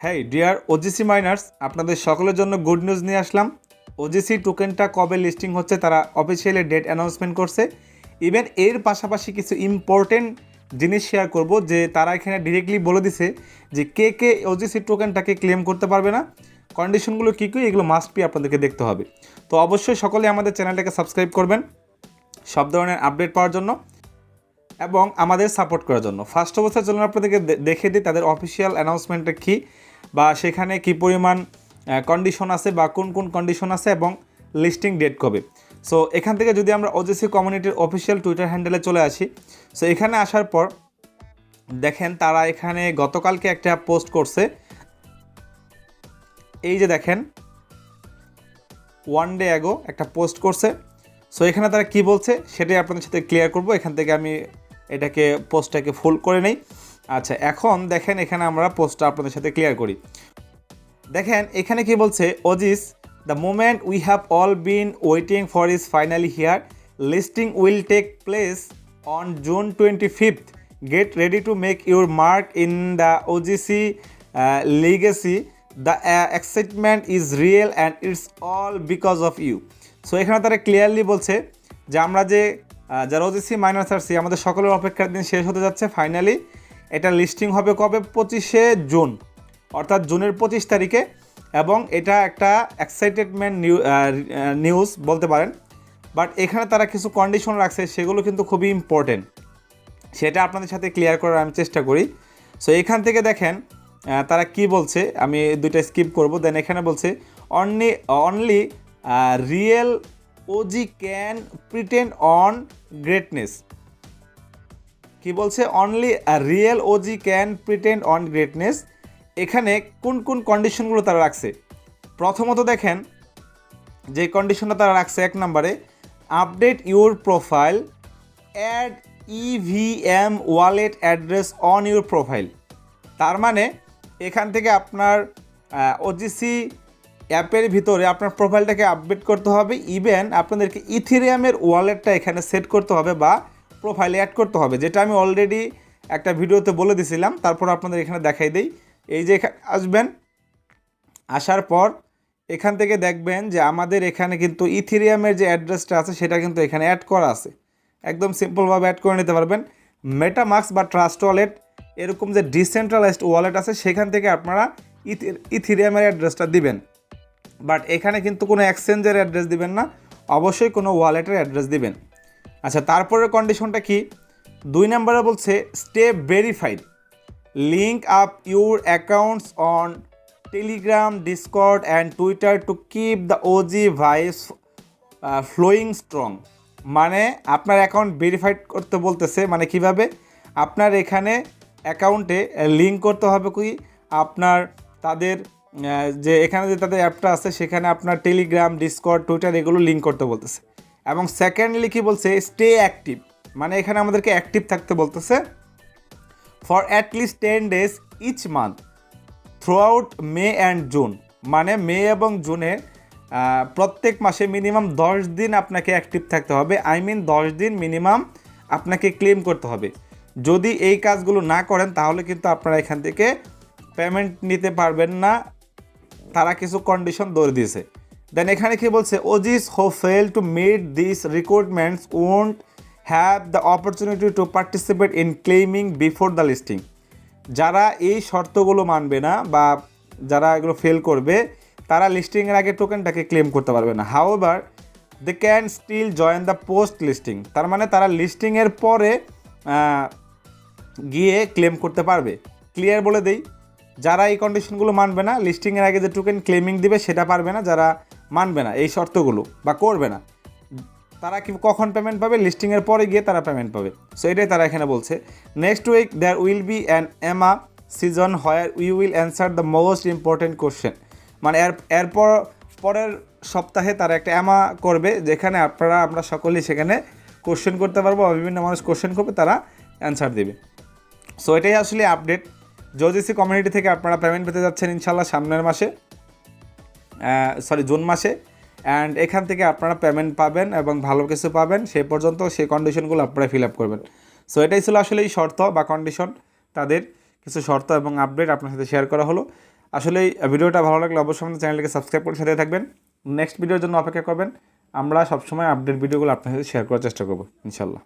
হ্যাঁ deer OGC minors, আপনাদের সকলের জন্য গুড নিউজ নিয়ে আসলাম। ওজিসি টোকেনটা কবে লিস্টিং হচ্ছে তারা অফিসিয়ালি ডেট অ্যানাউন্সমেন্ট করছে। ইভেন এর পাশাপাশি কিছু ইম্পর্টেন্ট জিনিস শেয়ার করব যে তারা এখানে ডিরেক্টলি বলে দিছে যে কে কে ওজিসি টোকেনটাকে ক্লেম করতে পারবে না, কন্ডিশনগুলো কী কী, এগুলো মাস্ট বি আপনাদেরকে দেখতে হবে। তো অবশ্যই সকলে আমাদের চ্যানেলটাকে সাবস্ক্রাইব করবেন সব ধরনের আপডেট পাওয়ার জন্য এবং আমাদের সাপোর্ট করার জন্য। ফার্স্ট অবস্থায় চলুন আপনাদেরকে দেখে দিই তাদের অফিসিয়াল অ্যানাউন্সমেন্টটা কী, বা সেখানে কি পরিমাণ কন্ডিশন আছে বা কোন কোন কন্ডিশন আছে এবং লিস্টিং ডেট কবে। সো এখান থেকে যদি আমরা ওজিসি কমিউনিটির অফিসিয়াল টুইটার হ্যান্ডেলে চলে আসি, সো এখানে আসার পর দেখেন তারা এখানে গতকালকে একটা পোস্ট করছে। এই যে দেখেন ওয়ান ডে অ্যাগো একটা পোস্ট করছে। সো এখানে তারা কি বলছে সেটাই আপনাদের সাথে ক্লিয়ার করব। এখান থেকে আমি এটাকে পোস্টটাকে ফুল করে নেই। আচ্ছা, এখন দেখেন এখানে আমরা পোস্টটা আপনাদের সাথে ক্লিয়ার করি। দেখেন এখানে কি বলছে, OGs the moment we have all been waiting for is finally here, listing will take place on June 25th, get ready to make your mark in the OGC legacy, the excitement is real and it's all because of you. So এখানে তারা clearly বলছে যে আমরা যে যারা OGC minors RC আমাদের সকলের অপেক্ষার দিন শেষ হতে যাচ্ছে। ফাইনালি এটা লিস্টিং হবে কবে? 25শে জুন, অর্থাৎ জুনের 25 তারিখে। এবং এটা একটা এক্সাইটেডমেন্ট নিউজ বলতে পারেন। বাট এখানে তারা কিছু কন্ডিশন রাখছে, সেগুলো কিন্তু খুবই ইম্পর্টেন্ট, সেটা আপনাদের সাথে ক্লিয়ার করার আমি চেষ্টা করি। সো এখান থেকে দেখেন তারা কি বলছে, আমি দুইটা স্কিপ করব। দেন এখানে বলছে only real OG can pretend on greatness. কি বলছে? Only real OG can pretend on greatness. এখানে কোন কোন কন্ডিশনগুলো তারা রাখছে? প্রথমত দেখেন যে কন্ডিশনটা তারা রাখছে, এক নম্বরে update your profile, add EVM wallet address on your profile. তার মানে এখান থেকে আপনার ওজিসি অ্যাপের ভিতরে আপনার প্রোফাইলটাকে আপডেট করতে হবে। ইভেন আপনাদেরকে ইথেরিয়ামের ওয়ালেটটা এখানে সেট করতে হবে বা প্রোফাইলে অ্যাড করতে হবে, যেটা আমি অলরেডি একটা ভিডিওতে বলে দিছিলাম। তারপর আপনাদের এখানে দেখাই দিই। এই যে এখানে আসবেন, আসার পর এখান থেকে দেখবেন যে আমাদের এখানে কিন্তু ইথেরিয়ামের যে অ্যাড্রেসটা আছে সেটা কিন্তু এখানে অ্যাড করা আছে। একদম সিম্পলভাবে অ্যাড করে নিতে পারবেন। মেটামাস্ক বা ট্রাস্ট ওয়ালেট এরকম যে ডিসেন্ট্রালাইজড ওয়ালেট আছে সেখান থেকে আপনারা ইথেরিয়ামের অ্যাড্রেসটা দিবেন। বাট এখানে কিন্তু কোনো এক্সচেঞ্জের অ্যাড্রেস দিবেন না, অবশ্যই কোনো ওয়ালেটের অ্যাড্রেস দিবেন। আচ্ছা, তারপরের কন্ডিশনটা কি? 2 নম্বরে বলছে stay verified, link up your accounts on Telegram, Discord and Twitter to keep the OG vibes flowing strong. মানে আপনার অ্যাকাউন্ট ভেরিফাইড করতে বলতেছে। মানে কিভাবে? আপনার এখানে অ্যাকাউন্টে লিঙ্ক করতে হবে কি আপনার তাদের যে এখানে যে তাদের অ্যাপটা আছে সেখানে আপনার টেলিগ্রাম, ডিসকর্ড, টুইটার এগুলো লিঙ্ক করতে বলতেছে। এবং সেকেন্ডলি কি বলছে? Stay active. মানে এখানে আমাদেরকে অ্যাক্টিভ থাকতে বলতেছে for at least 10 days each month throughout May and June. মানে মে এবং জুনে প্রত্যেক মাসে মিনিমাম 10 দিন আপনাকে অ্যাক্টিভ থাকতে হবে। 10 দিন মিনিমাম আপনাকে ক্লেম করতে হবে। যদি এই কাজগুলো না করেন তাহলে কিন্তু আপনারা এখান থেকে পেমেন্ট নিতে পারবেন না। তারা কিছু কন্ডিশন ধরে দিয়েছে। দেন এখানে কি বলছে? OGs who fail to meet this recruitments won't have the opportunity to participate in claiming before the listing. যারা এই শর্তগুলো মানবে না বা যারা এগুলো ফেল করবে তারা লিস্টিংয়ের আগে টোকেনটাকে ক্লেম করতে পারবে না। However they can still join the post listing. তার মানে তারা লিস্টিংয়ের পরে গিয়ে ক্লেম করতে পারবে। ক্লিয়ার বলে দেই, যারা এই কন্ডিশনগুলো মানবে না, লিস্টিংয়ের আগে যে টোকেন ক্লেমিং দিবে সেটা পারবে না। যারা মানবে না এই শর্তগুলো বা করবে না, তারা কি কখন পেমেন্ট পাবে? লিস্টিংয়ের পরে গিয়ে তারা পেমেন্ট পাবে। সো এটাই তারা এখানে বলছে। Next week there will be an AMA season where we will answer the most important question. মানে এরপর পরের সপ্তাহে তারা একটা এমা করবে যেখানে আমরা সকলেই সেখানে কোশ্চেন করতে পারবো, বিভিন্ন মানুষ কোশ্চেন করবে, তারা অ্যান্সার দেবে। সো এটাই আসলে আপডেট। ওজিসি কমিউনিটি থেকে আপনারা পেমেন্ট পেতে যাচ্ছেন ইনশাল্লাহ সামনের মাসে, জুন মাসে। অ্যান্ড এখান থেকে আপনারা পেমেন্ট পাবেন এবং ভালো কিছু পাবেন। সেই পর্যন্ত সেই কন্ডিশনগুলো আপনারা ফিল আপ করবেন। সো এটাই ছিল আসলে এই শর্ত বা কন্ডিশন, তাদের কিছু শর্ত এবং আপডেট আপনার সাথে শেয়ার করা হলো। আসলে ভিডিওটা ভালো লাগলে অবশ্যই আমাদের চ্যানেলকে সাবস্ক্রাইব করে সাথে থাকবেন। নেক্সট ভিডিওর জন্য অপেক্ষা করবেন। আমরা সবসময় আপডেট ভিডিওগুলো আপনার সাথে শেয়ার করার চেষ্টা করবো ইনশাল্লাহ।